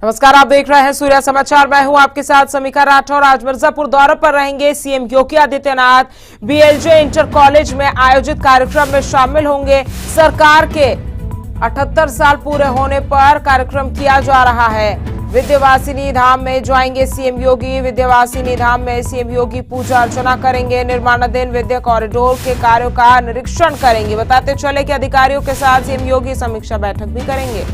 नमस्कार, आप देख रहे हैं सूर्या समाचार। मैं हूं आपके साथ समीक्षा राठौर। आज मिर्जापुर दौरे पर रहेंगे CM Yogi Adityanath. BLJ inter college में आयोजित कार्यक्रम में शामिल होंगे। सरकार के 78 साल पूरे होने पर कार्यक्रम किया जा रहा है। विंध्यवासिनी धाम में जाएंगे सीएम योगी। विंध्यवासिनी धाम में सीएम योगी पूजा अर्चना करेंगे। निर्माणाधीन विद्या कॉरिडोर के कार्यों का निरीक्षण करेंगे। बताते चले कि अधिकारियों के साथ सीएम योगी समीक्षा बैठक भी करेंगे।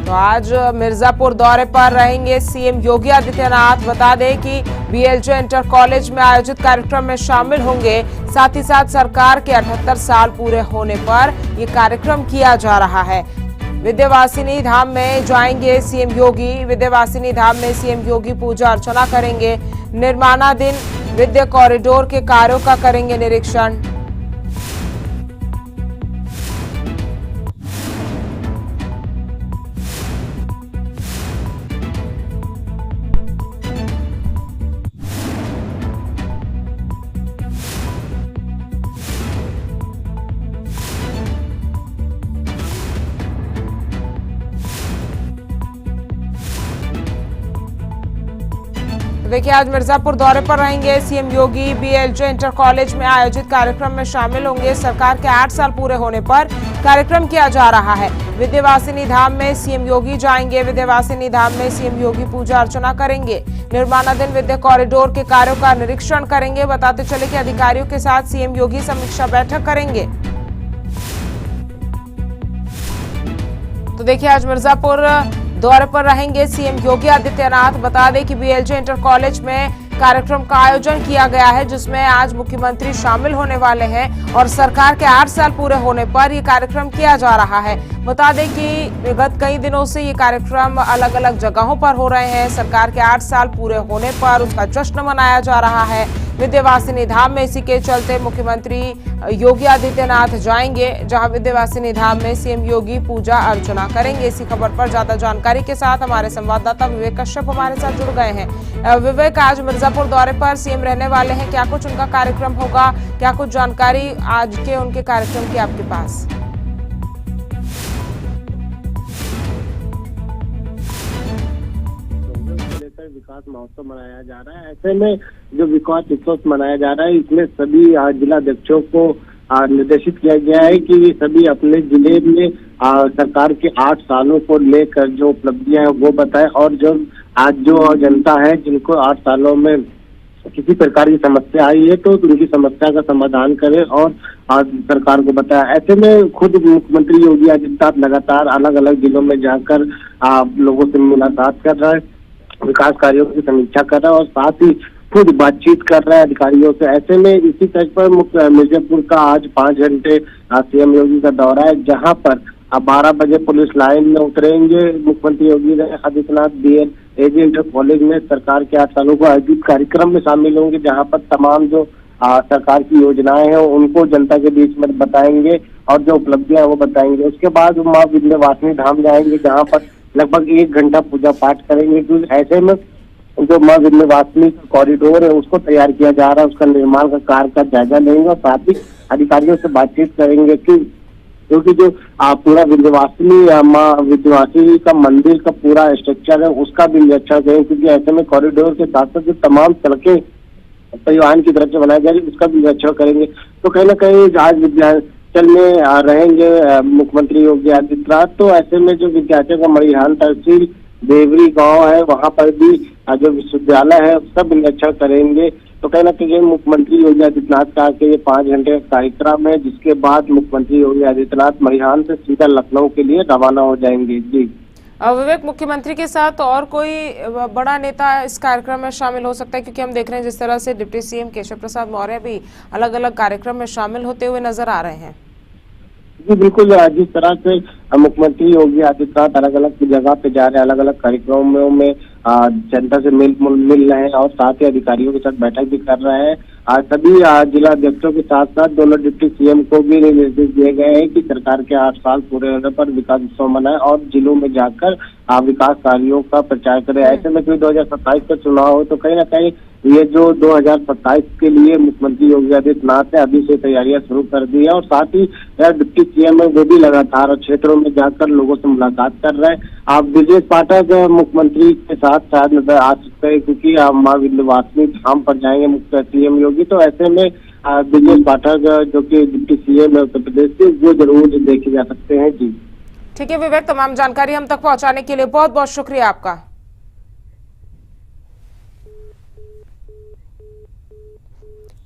तो आज मिर्जापुर दौरे पर रहेंगे सीएम योगी आदित्यनाथ। बता दें कि बीएलजे इंटर कॉलेज में आयोजित कार्यक्रम में शामिल होंगे। साथ ही साथ सरकार के 78 साल पूरे होने पर यह कार्यक्रम किया जा रहा है। विंध्यवासिनी धाम में जाएंगे सीएम योगी। विंध्यवासिनी धाम में सीएम योगी पूजा अर्चना करेंगे। निर्माणाधीन विद्या कॉरिडोर के कार्यों का करेंगे निरीक्षण। देखिए, आज मिर्जापुर दौरे पर रहेंगे सीएम योगी। बीएलजे इंटर कॉलेज में आयोजित कार्यक्रम में शामिल होंगे। सरकार के 8 साल पूरे होने पर कार्यक्रम किया जा रहा है। विंध्यवासिनी धाम में सीएम योगी जाएंगे। विंध्यवासिनी धाम में सीएम योगी पूजा अर्चना करेंगे। निर्माणाधीन विद्या कॉरिडोर के कार्यों का निरीक्षण करेंगे। बताते चले कि अधिकारियों के साथ सीएम योगी समीक्षा बैठक करेंगे। तो देखिए, आज मिर्जापुर दौरे पर रहेंगे सीएम योगी आदित्यनाथ। बता दें कि बीएलजे इंटर कॉलेज में कार्यक्रम का आयोजन किया गया है, जिसमें आज मुख्यमंत्री शामिल होने वाले हैं और सरकार के 8 साल पूरे होने पर यह कार्यक्रम किया जा रहा है। बता दें कि विगत कई दिनों से ये कार्यक्रम अलग अलग जगहों पर हो रहे हैं। सरकार के 8 साल पूरे होने पर उसका जश्न मनाया जा रहा है। विंध्यवासिनी धाम में इसी के चलते मुख्यमंत्री योगी आदित्यनाथ जाएंगे, जहां विंध्यवासिनी धाम में सीएम योगी पूजा अर्चना करेंगे। इसी खबर पर ज्यादा जानकारी के साथ हमारे संवाददाता विवेक कश्यप हमारे साथ जुड़ गए हैं। विवेक, आज मिर्जापुर दौरे पर सीएम रहने वाले हैं, क्या कुछ उनका कार्यक्रम होगा, क्या कुछ जानकारी आज के उनके कार्यक्रम की आपके पास? विकास महोत्सव मनाया जा रहा है। ऐसे में जो विकास उत्सव मनाया जा रहा है, इसमें सभी जिला अध्यक्षों को निर्देशित किया गया है कि ये सभी अपने जिले में सरकार के 8 सालों को लेकर जो उपलब्धियां हैं वो बताएं, और जो आज जो जनता है जिनको 8 सालों में किसी प्रकार की समस्या आई है तो उनकी समस्या का समाधान करें और सरकार को बताया। ऐसे में खुद मुख्यमंत्री योगी आदित्यनाथ लगातार अलग अलग जिलों में जाकर लोगों से मुलाकात कर रहा है, विकास कार्यों की समीक्षा कर रहा है और साथ ही खुद बातचीत कर रहा है अधिकारियों से। ऐसे में इसी तर्ज पर मिर्जापुर का आज 5 घंटे सीएम योगी का दौरा है, जहां पर 12 बजे पुलिस लाइन में उतरेंगे मुख्यमंत्री Yogi Adityanath. BLJ inter college में सरकार के 8 सालों को आयोजित कार्यक्रम में शामिल होंगे, जहां पर तमाम जो सरकार की योजनाएं हैं उनको जनता के बीच में बताएंगे और जो उपलब्धियां वो बताएंगे। उसके बाद माँ विंध्यवासिनी धाम जाएंगे, जहाँ पर लगभग 1 घंटा पूजा पाठ करेंगे। क्योंकि ऐसे में जो माँ विंध्यवासिनी कॉरिडोर है उसको तैयार किया जा रहा है, उसका निर्माण का कार्य का जायजा लेंगे और साथ ही अधिकारियों से बातचीत करेंगे क्योंकि जो पूरा विंध्यवासिनी माँ विंध्यवासिनी का मंदिर का पूरा स्ट्रक्चर है उसका भी निरीक्षण करेंगे। क्योंकि ऐसे में कॉरिडोर के साथ साथ जो तमाम सड़कें परिवहन की तरफ से बनाई जा रही है उसका भी निरीक्षण करेंगे। तो कहीं ना कहीं आज विद्याचल में रहेंगे मुख्यमंत्री योगी आदित्यनाथ। तो ऐसे में जो विद्याचल का मरिहान तहसील देवरी गांव है वहां पर भी जो विश्वविद्यालय है उसका भी निरीक्षण करेंगे। तो कहीं ना कहीं मुख्यमंत्री योगी आदित्यनाथ का ये 5 घंटे का कार्यक्रम है, जिसके बाद मुख्यमंत्री योगी आदित्यनाथ मरिहान से सीधा लखनऊ के लिए रवाना हो जाएंगे। जी विवेक, मुख्यमंत्री के साथ और कोई बड़ा नेता इस कार्यक्रम में शामिल हो सकता है? क्योंकि हम देख रहे हैं जिस तरह से डिप्टी सीएम केशव प्रसाद मौर्य भी अलग अलग कार्यक्रम में शामिल होते हुए नजर आ रहे हैं। जी बिल्कुल, जिस तरह से मुख्यमंत्री योगी आदित्यनाथ अलग अलग जगह पे जा रहे हैं, अलग अलग कार्यक्रमों में जनता से मिल रहे हैं और साथ ही अधिकारियों के साथ बैठक भी कर रहे हैं। सभी जिला अध्यक्षों के साथ साथ दोनों डिप्टी सीएम को भी निर्देश दिए गए हैं कि सरकार के 8 साल पूरे होने पर विकास उत्सव मनाए और जिलों में जाकर विकास कार्यों का प्रचार करें। ऐसे में कोई 2027 का चुनाव हो तो कहीं ना कहीं ये जो 2027 के लिए मुख्यमंत्री योगी आदित्यनाथ ने अभी से तैयारियां शुरू कर दी है और साथ ही डिप्टी सीएम है वो भी लगातार क्षेत्रों में जाकर लोगों से मुलाकात कर रहे हैं। आप ब्रजेश पाठक मुख्यमंत्री के साथ शायद नजर आ सकते हैं क्योंकि मां विंध्यवासिनी धाम पर जाएंगे मुख्य सीएम योगी, तो ऐसे में ब्रजेश पाठक जो कि डिप्टी सीएम है उत्तर प्रदेश के, वो जरूर देखे जा सकते हैं। जी ठीक है विवेक, तमाम जानकारी हम तक पहुंचाने के लिए बहुत बहुत शुक्रिया आपका।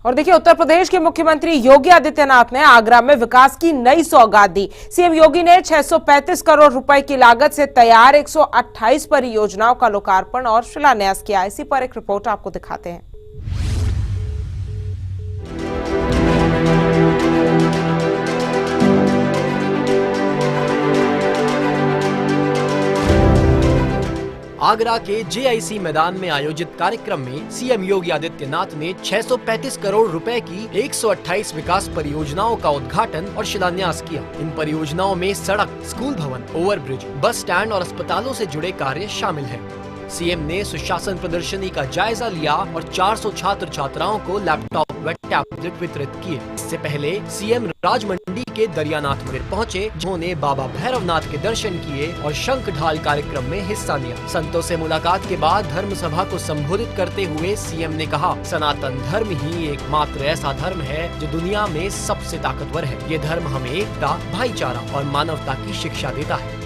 और देखिए, उत्तर प्रदेश के मुख्यमंत्री योगी आदित्यनाथ ने आगरा में विकास की नई सौगात दी। सीएम योगी ने 635 करोड़ रुपए की लागत से तैयार 128 परियोजनाओं का लोकार्पण और शिलान्यास किया। इसी पर एक रिपोर्ट आपको दिखाते हैं। आगरा के जेआईसी मैदान में आयोजित कार्यक्रम में सीएम योगी आदित्यनाथ ने 635 करोड़ रुपए की 128 विकास परियोजनाओं का उद्घाटन और शिलान्यास किया। इन परियोजनाओं में सड़क, स्कूल भवन, ओवरब्रिज, बस स्टैंड और अस्पतालों से जुड़े कार्य शामिल हैं। सीएम ने सुशासन प्रदर्शनी का जायजा लिया और 400 छात्र छात्राओं को लैपटॉप व टैबलेट वितरित किए। इससे पहले सीएम राजमंडी के दरियानाथ मंदिर पहुंचे, जिन्होंने बाबा भैरवनाथ के दर्शन किए और शंख ढाल कार्यक्रम में हिस्सा लिया। संतों से मुलाकात के बाद धर्म सभा को संबोधित करते हुए सीएम ने कहा, सनातन धर्म ही एकमात्र ऐसा धर्म है जो दुनिया में सबसे ताकतवर है। ये धर्म हमें एकता, भाईचारा और मानवता की शिक्षा देता है।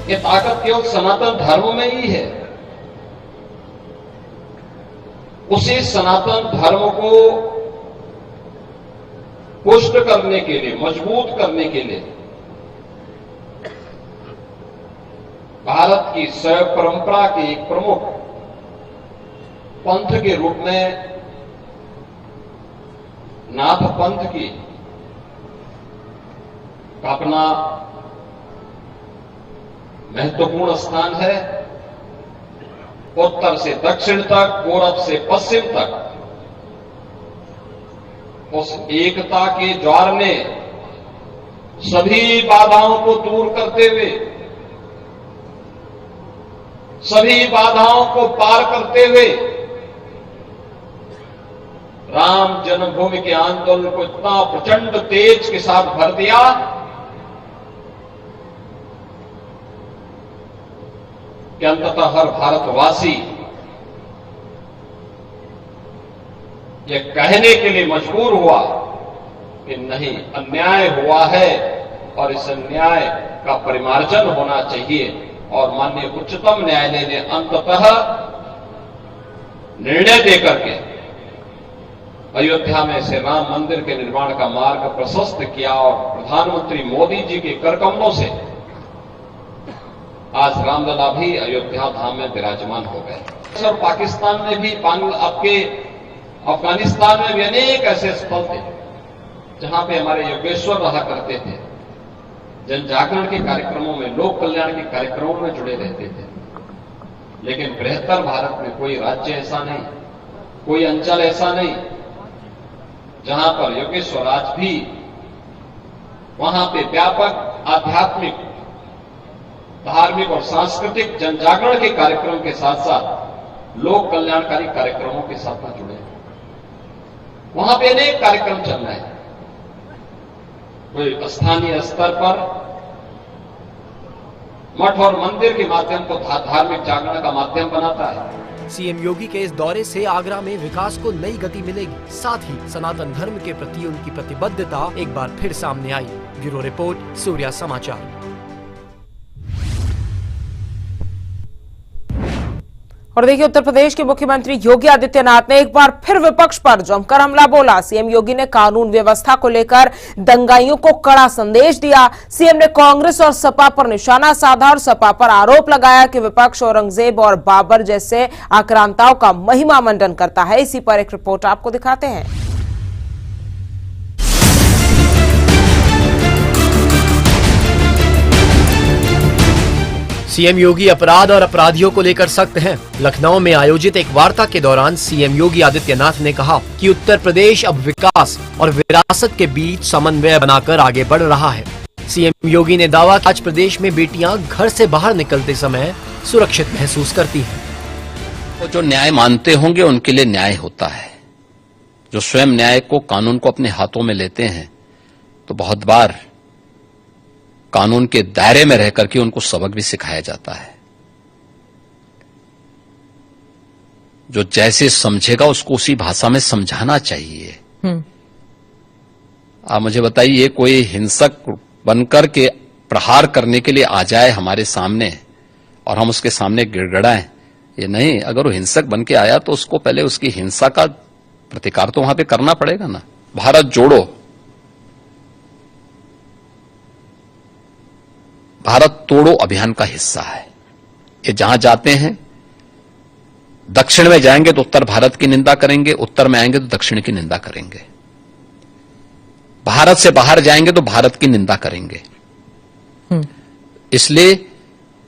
ये ताकत केवल सनातन धर्म में ही है। उसी सनातन धर्म को पुष्ट करने के लिए, मजबूत करने के लिए भारत की शैव परंपरा के एक प्रमुख पंथ के रूप में नाथ पंथ की अपना महत्वपूर्ण स्थान है। उत्तर से दक्षिण तक, पूरब से पश्चिम तक उस एकता के ज्वार ने सभी बाधाओं को दूर करते हुए, सभी बाधाओं को पार करते हुए राम जन्मभूमि के आंदोलन को इतना प्रचंड तेज के साथ भर दिया कि अंततः हर भारतवासी ये कहने के लिए मजबूर हुआ कि नहीं, अन्याय हुआ है और इस अन्याय का परिमार्जन होना चाहिए। और माननीय उच्चतम न्यायालय ने अंततः निर्णय देकर के अयोध्या में से राम मंदिर के निर्माण का मार्ग प्रशस्त किया और प्रधानमंत्री मोदी जी के करकमलों से आज रामलला भी अयोध्या धाम में विराजमान हो गए। और पाकिस्तान में भी, आपके अफगानिस्तान में भी अनेक ऐसे स्थल थे जहां पे हमारे योगेश्वर रहा करते थे, जन जागरण के कार्यक्रमों में, लोक कल्याण के कार्यक्रमों में जुड़े रहते थे। लेकिन बृहत्तर भारत में कोई राज्य ऐसा नहीं, कोई अंचल ऐसा नहीं जहां पर योगेश्वर आज भी वहां पे व्यापक आध्यात्मिक, धार्मिक और सांस्कृतिक जनजागरण के कार्यक्रम के साथ साथ लोक कल्याणकारी कार्यक्रमों के साथ में जुड़े। वहां पे अनेक कार्यक्रम चल रहे हैं। कोई स्थानीय स्तर पर मठ और मंदिर के माध्यम को धार्मिक जागरण का माध्यम बनाता है। सीएम योगी के इस दौरे से आगरा में विकास को नई गति मिलेगी। साथ ही सनातन धर्म के प्रति उनकी प्रतिबद्धता एक बार फिर सामने आई। ब्यूरो रिपोर्ट, सूर्या समाचार। और देखिए, उत्तर प्रदेश के मुख्यमंत्री योगी आदित्यनाथ ने एक बार फिर विपक्ष पर जमकर हमला बोला। सीएम योगी ने कानून व्यवस्था को लेकर दंगाइयों को कड़ा संदेश दिया। सीएम ने कांग्रेस और सपा पर निशाना साधा और सपा पर आरोप लगाया कि विपक्ष औरंगजेब और बाबर जैसे आक्रांताओं का महिमा मंडन करता है। इसी पर एक रिपोर्ट आपको दिखाते हैं। सीएम योगी अपराध और अपराधियों को लेकर सख्त हैं। लखनऊ में आयोजित एक वार्ता के दौरान सीएम योगी आदित्यनाथ ने कहा कि उत्तर प्रदेश अब विकास और विरासत के बीच समन्वय बनाकर आगे बढ़ रहा है। सीएम योगी ने दावा कि आज प्रदेश में बेटियां घर से बाहर निकलते समय सुरक्षित महसूस करती हैं। वो जो न्याय मानते होंगे उनके लिए न्याय होता है। जो स्वयं न्याय को, कानून को अपने हाथों में लेते हैं, तो बहुत बार कानून के दायरे में रहकर के उनको सबक भी सिखाया जाता है। जो जैसे समझेगा उसको उसी भाषा में समझाना चाहिए। आप मुझे बताइए, कोई हिंसक बनकर के प्रहार करने के लिए आ जाए हमारे सामने और हम उसके सामने गिड़गिड़ाएं, ये नहीं। अगर वो हिंसक बन के आया तो उसको पहले उसकी हिंसा का प्रतिकार तो वहां पे करना पड़ेगा ना। भारत जोड़ो, भारत तोड़ो अभियान का हिस्सा है। ये जहां जाते हैं, दक्षिण में जाएंगे तो उत्तर भारत की निंदा करेंगे, उत्तर में आएंगे तो दक्षिण की निंदा करेंगे। भारत से बाहर जाएंगे तो भारत की निंदा करेंगे। इसलिए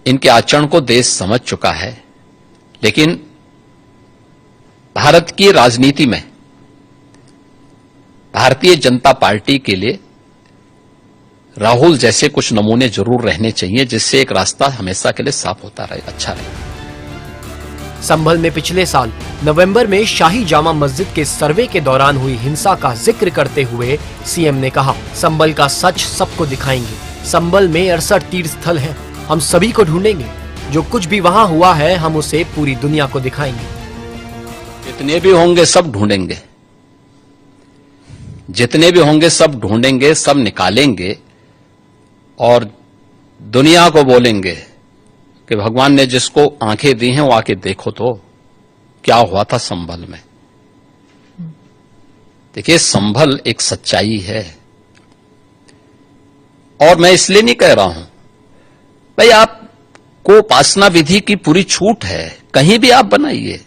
इनके आचरण को देश समझ चुका है। लेकिन भारत की राजनीति में भारतीय जनता पार्टी के लिए राहुल जैसे कुछ नमूने जरूर रहने चाहिए, जिससे एक रास्ता हमेशा के लिए साफ होता रहे, अच्छा रहे। संभल में पिछले साल नवंबर में शाही जामा मस्जिद के सर्वे के दौरान हुई हिंसा का जिक्र करते हुए सीएम ने कहा, संभल का सच सबको दिखाएंगे। संभल में 68 तीर्थ स्थल हैं, हम सभी को ढूंढेंगे। जो कुछ भी वहां हुआ है हम उसे पूरी दुनिया को दिखाएंगे। जितने भी होंगे सब ढूंढेंगे, जितने भी होंगे सब ढूंढेंगे, सब निकालेंगे और दुनिया को बोलेंगे कि भगवान ने जिसको आंखें दी हैं वो आके देखो तो क्या हुआ था संभल में। देखिए, संभल एक सच्चाई है और मैं इसलिए नहीं कह रहा हूं भाई आपको उपासना विधि की पूरी छूट है, कहीं भी आप बनाइए,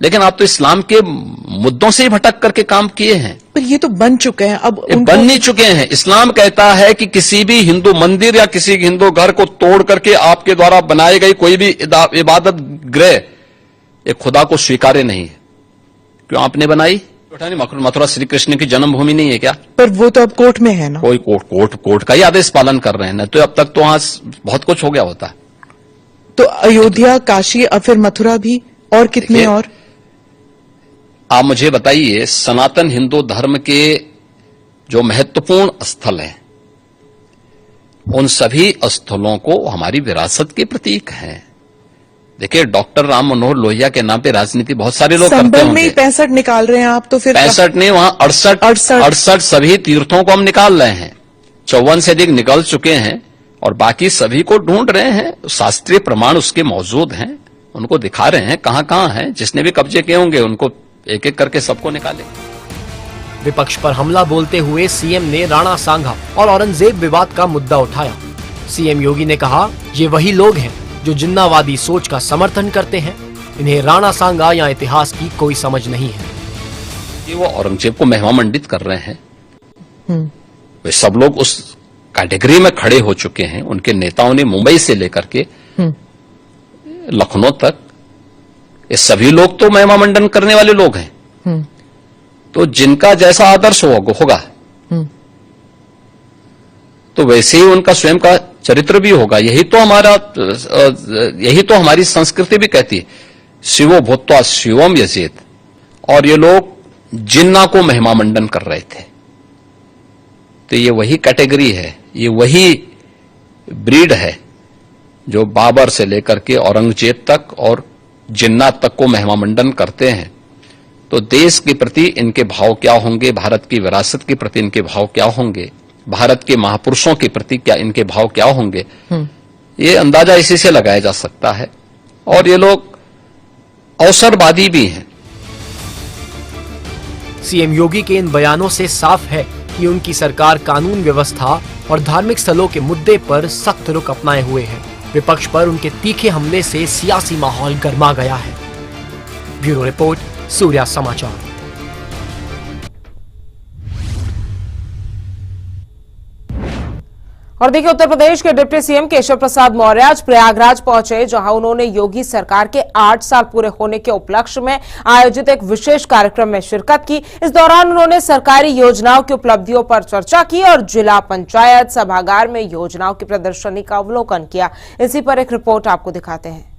लेकिन आप तो इस्लाम के मुद्दों से ही भटक करके काम किए हैं। पर ये तो बन चुके हैं, अब बन नहीं चुके हैं। इस्लाम कहता है कि किसी भी हिंदू मंदिर या किसी हिंदू घर को तोड़ करके आपके द्वारा बनाई गई कोई भी इबादत गृह ये खुदा को स्वीकार्य नहीं है। क्यों आपने बनाई? मथुरा श्री कृष्ण की जन्मभूमि नहीं है क्या? पर वो तो अब कोर्ट में है ना। कोई कोर्ट का ही आदेश पालन कर रहे हैं ना, तो अब तक तो वहां बहुत कुछ हो गया होता। तो अयोध्या, काशी, और फिर मथुरा भी, और कितने और? आप मुझे बताइए, सनातन हिंदू धर्म के जो महत्वपूर्ण स्थल हैं, उन सभी स्थलों को हमारी विरासत के प्रतीक हैं। देखिए, डॉक्टर राम मनोहर लोहिया के नाम पे राजनीति बहुत सारे लोग करते होंगे। संभल में 65 निकाल रहे हैं आप, तो फिर 65 नहीं, वहां 68 सभी तीर्थों को हम निकाल रहे हैं। 54 से अधिक निकल चुके हैं और बाकी सभी को ढूंढ रहे हैं। शास्त्रीय प्रमाण उसके मौजूद हैं, उनको दिखा रहे हैं कहां कहां हैं। जिसने भी कब्जे किए होंगे उनको एक एक करके सबको निकाले। विपक्ष पर हमला बोलते हुए सीएम ने राणा सांगा और औरंगजेब विवाद का मुद्दा उठाया। सीएम योगी ने कहा, ये वही लोग हैं जो जिन्नावादी सोच का समर्थन करते हैं। इन्हें राणा सांगा या इतिहास की कोई समझ नहीं है। ये वो औरंगजेब को महिमा मंडित कर रहे हैं। वे सब लोग उस कैटेगरी में खड़े हो चुके हैं। उनके नेताओं ने मुंबई से लेकर के लखनऊ तक, ये सभी लोग तो महिमा मंडन करने वाले लोग हैं। तो जिनका जैसा आदर्श होगा तो वैसे ही उनका स्वयं का चरित्र भी होगा। यही तो हमारी संस्कृति भी कहती है, शिवो भूत्वा शिवम यजेत। और ये लोग जिन्ना को महिमा मंडन कर रहे थे। तो ये वही कैटेगरी है, ये वही ब्रीड है जो बाबर से लेकर के औरंगजेब तक और जिन्ना तक को महिमा मंडन करते हैं। तो देश के प्रति इनके भाव क्या होंगे, भारत की विरासत के प्रति इनके भाव क्या होंगे, भारत के महापुरुषों के प्रति क्या इनके भाव क्या होंगे, ये अंदाजा इसी से लगाया जा सकता है। और ये लोग अवसरवादी भी हैं। सीएम योगी के इन बयानों से साफ है कि उनकी सरकार कानून व्यवस्था और धार्मिक स्थलों के मुद्दे पर सख्त रुख अपनाए हुए है। विपक्ष पर उनके तीखे हमले से सियासी माहौल गर्मा गया है। ब्यूरो रिपोर्ट, सूर्या समाचार। और देखिए, उत्तर प्रदेश के डिप्टी सीएम केशव प्रसाद मौर्य आज प्रयागराज पहुंचे, जहां उन्होंने योगी सरकार के 8 साल पूरे होने के उपलक्ष्य में आयोजित एक विशेष कार्यक्रम में शिरकत की। इस दौरान उन्होंने सरकारी योजनाओं की उपलब्धियों पर चर्चा की और जिला पंचायत सभागार में योजनाओं की प्रदर्शनी का अवलोकन किया। इसी पर एक रिपोर्ट आपको दिखाते हैं।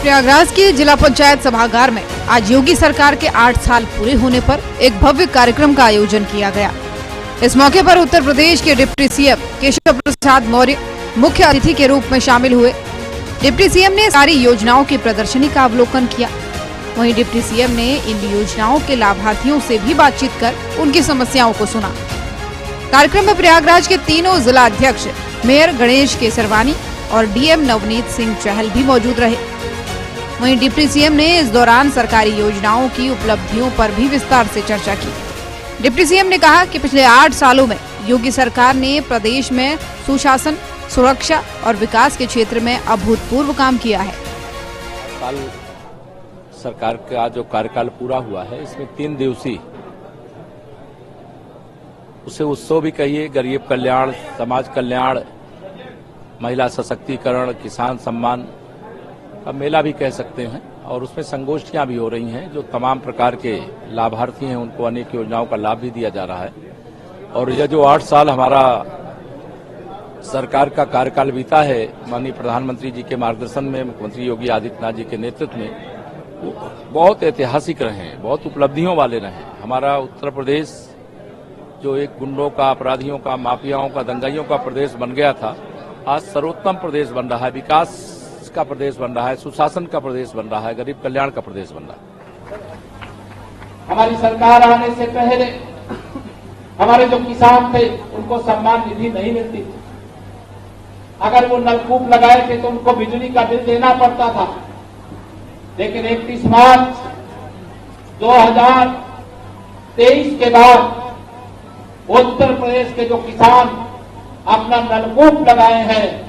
प्रयागराज के जिला पंचायत सभागार में आज योगी सरकार के 8 साल पूरे होने पर एक भव्य कार्यक्रम का आयोजन किया गया। इस मौके पर उत्तर प्रदेश के डिप्टी सीएम केशव प्रसाद मौर्य मुख्य अतिथि के रूप में शामिल हुए। डिप्टी सीएम ने सारी योजनाओं की प्रदर्शनी का अवलोकन किया। वहीं डिप्टी सीएम ने इन योजनाओं के लाभार्थियों से भी बातचीत कर उनकी समस्याओं को सुना। कार्यक्रम में प्रयागराज के तीनों जिला अध्यक्ष मेयर गणेश केसरवानी और डीएम नवनीत सिंह चहल भी मौजूद रहे। वहीं डिप्टी सीएम ने इस दौरान सरकारी योजनाओं की उपलब्धियों पर भी विस्तार से चर्चा की। डिप्टी सीएम ने कहा कि पिछले 8 सालों में योगी सरकार ने प्रदेश में सुशासन, सुरक्षा और विकास के क्षेत्र में अभूतपूर्व काम किया है। साल सरकार का जो कार्यकाल पूरा हुआ है, इसमें 3 दिवसीय उसे उत्सव भी कहिए, गरीब कल्याण, समाज कल्याण, महिला सशक्तिकरण, किसान सम्मान का मेला भी कह सकते हैं। और उसमें संगोष्ठियां भी हो रही हैं। जो तमाम प्रकार के लाभार्थी हैं उनको अनेक योजनाओं का लाभ भी दिया जा रहा है। और यह जो 8 साल हमारा सरकार का कार्यकाल बीता है, माननीय प्रधानमंत्री जी के मार्गदर्शन में, मुख्यमंत्री योगी आदित्यनाथ जी के नेतृत्व में, बहुत ऐतिहासिक रहे हैं, बहुत उपलब्धियों वाले रहे हैं। हमारा उत्तर प्रदेश जो एक गुंडों का, अपराधियों का, माफियाओं का, दंगाइयों का प्रदेश बन गया था, आज सर्वोत्तम प्रदेश बन रहा है, विकास का प्रदेश बन रहा है, सुशासन का प्रदेश बन रहा है, गरीब कल्याण का प्रदेश बन रहा है। हमारी सरकार आने से पहले हमारे जो किसान थे उनको सम्मान निधि नहीं मिलती थी। अगर वो नलकूप लगाए थे तो उनको बिजली का बिल देना पड़ता था। लेकिन 31 मार्च 2023 के बाद उत्तर प्रदेश के जो किसान अपना नलकूप लगाए हैं,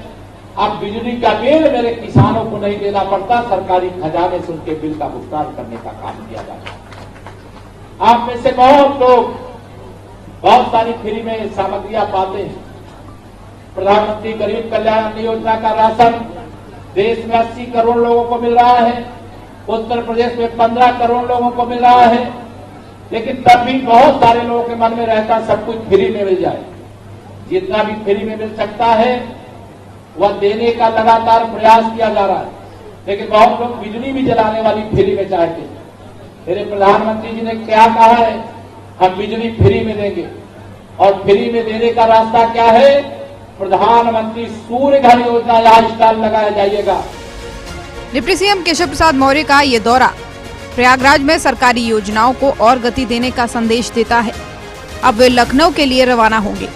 अब बिजली का बिल मेरे किसानों को नहीं देना पड़ता, सरकारी खजाने से उनके बिल का भुगतान करने का काम किया जाता है। आप में से बहुत लोग बहुत सारी फ्री में सामग्रियां पाते हैं। प्रधानमंत्री गरीब कल्याण अन्न योजना का राशन देश में 80 करोड़ लोगों को मिल रहा है, उत्तर प्रदेश में 15 करोड़ लोगों को मिल रहा है। लेकिन तब भी बहुत सारे लोगों के मन में रहता सब कुछ फ्री में मिल जाए। जितना भी फ्री में मिल सकता है वह देने का लगातार प्रयास किया जा रहा है। लेकिन बहुत लोग बिजली भी जलाने वाली फ्री में चाहते हैं। मेरे प्रधानमंत्री जी ने क्या कहा है, हम बिजली फ्री में देंगे। और फ्री में देने का रास्ता क्या है, प्रधानमंत्री सूर्य घर योजना यहाँ स्टॉल लगाया जाइएगा। डिप्टी सीएम केशव प्रसाद मौर्य का ये दौरा प्रयागराज में सरकारी योजनाओं को और गति देने का संदेश देता है। अब वे लखनऊ के लिए रवाना होंगे।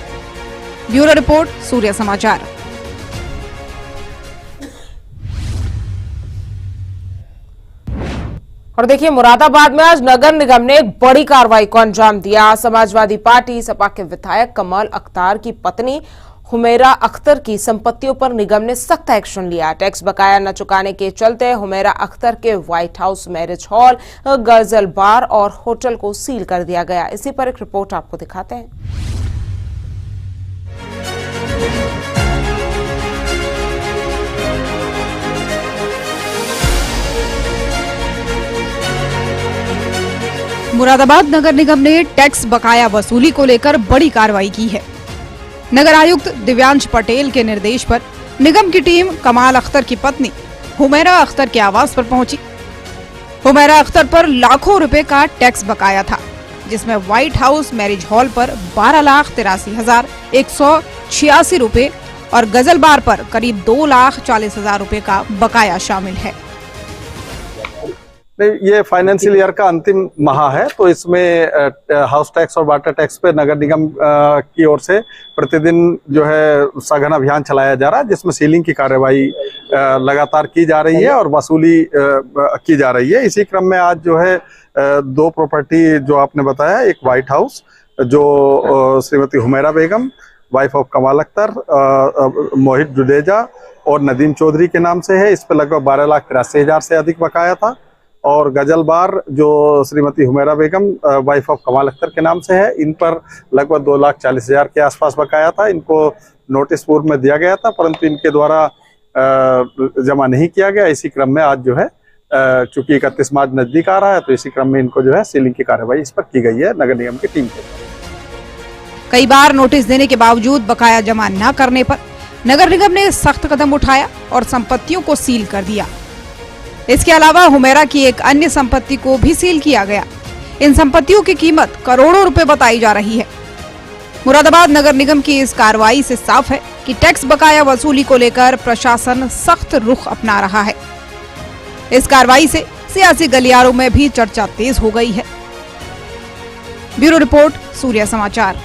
ब्यूरो रिपोर्ट, सूर्य समाचार। और देखिए, मुरादाबाद में आज नगर निगम ने एक बड़ी कार्रवाई को अंजाम दिया। समाजवादी पार्टी सपा के विधायक कमाल अख्तर की पत्नी हुमैरा अख्तर की संपत्तियों पर निगम ने सख्त एक्शन लिया। टैक्स बकाया न चुकाने के चलते हुमैरा अख्तर के व्हाइट हाउस मैरिज हॉल, गजल बार और होटल को सील कर दिया गया। इसी पर एक रिपोर्ट आपको दिखाते हैं। मुरादाबाद नगर निगम ने टैक्स बकाया वसूली को लेकर बड़ी कार्रवाई की है। नगर आयुक्त दिव्यांश पटेल के निर्देश पर निगम की टीम कमाल अख्तर की पत्नी हुमैरा अख्तर के आवास पर पहुंची। हुमैरा अख्तर पर लाखों रुपए का टैक्स बकाया था, जिसमें व्हाइट हाउस मैरिज हॉल पर 12,83,186 रुपए और गजल बार पर करीब 2,40,000 रुपए का बकाया शामिल है। ये फाइनेंशियल ईयर का अंतिम माह है, तो इसमें हाउस टैक्स और वाटर टैक्स पे नगर निगम की ओर से प्रतिदिन जो है सघन अभियान चलाया जा रहा है, जिसमें सीलिंग की कार्रवाई लगातार की जा रही है और वसूली की जा रही है। इसी क्रम में आज जो है 2 प्रॉपर्टी जो आपने बताया, एक व्हाइट हाउस जो श्रीमती हुमैरा बेगम वाइफ ऑफ कमाल अख्तर, मोहित जुडेजा और नदीम चौधरी के नाम से है। इस पर लगभग 12,83,000 से अधिक बकाया था। और गजल बार जो श्रीमती हुमैरा बेगम वाइफ ऑफ कमाल अख्तर के नाम से है, इन पर लगभग 2,40,000 के आसपास बकाया था। इनको नोटिस पूर्व में दिया गया था, परंतु इनके द्वारा जमा नहीं किया गया। इसी क्रम में आज जो है चूंकि 31 मार्च नजदीक आ रहा है, तो इसी क्रम में इनको जो है सीलिंग की कार्रवाई इस पर की गई है नगर निगम की टीम से। कई बार नोटिस देने के बावजूद बकाया जमा न करने पर नगर निगम ने सख्त कदम उठाया और संपत्तियों को सील कर दिया। इसके अलावा हुमेरा की एक अन्य संपत्ति को भी सील किया गया। इन संपत्तियों की कीमत करोड़ों रुपए बताई जा रही है। मुरादाबाद नगर निगम की इस कार्रवाई से साफ है कि टैक्स बकाया वसूली को लेकर प्रशासन सख्त रुख अपना रहा है। इस कार्रवाई से सियासी गलियारों में भी चर्चा तेज हो गई है। ब्यूरो रिपोर्ट, सूर्य समाचार।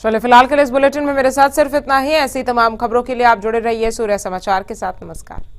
चलिए फिलहाल के लिए इस बुलेटिन में मेरे साथ सिर्फ इतना ही। ऐसी तमाम खबरों के लिए आप जुड़े रहिए सूर्य समाचार के साथ। नमस्कार।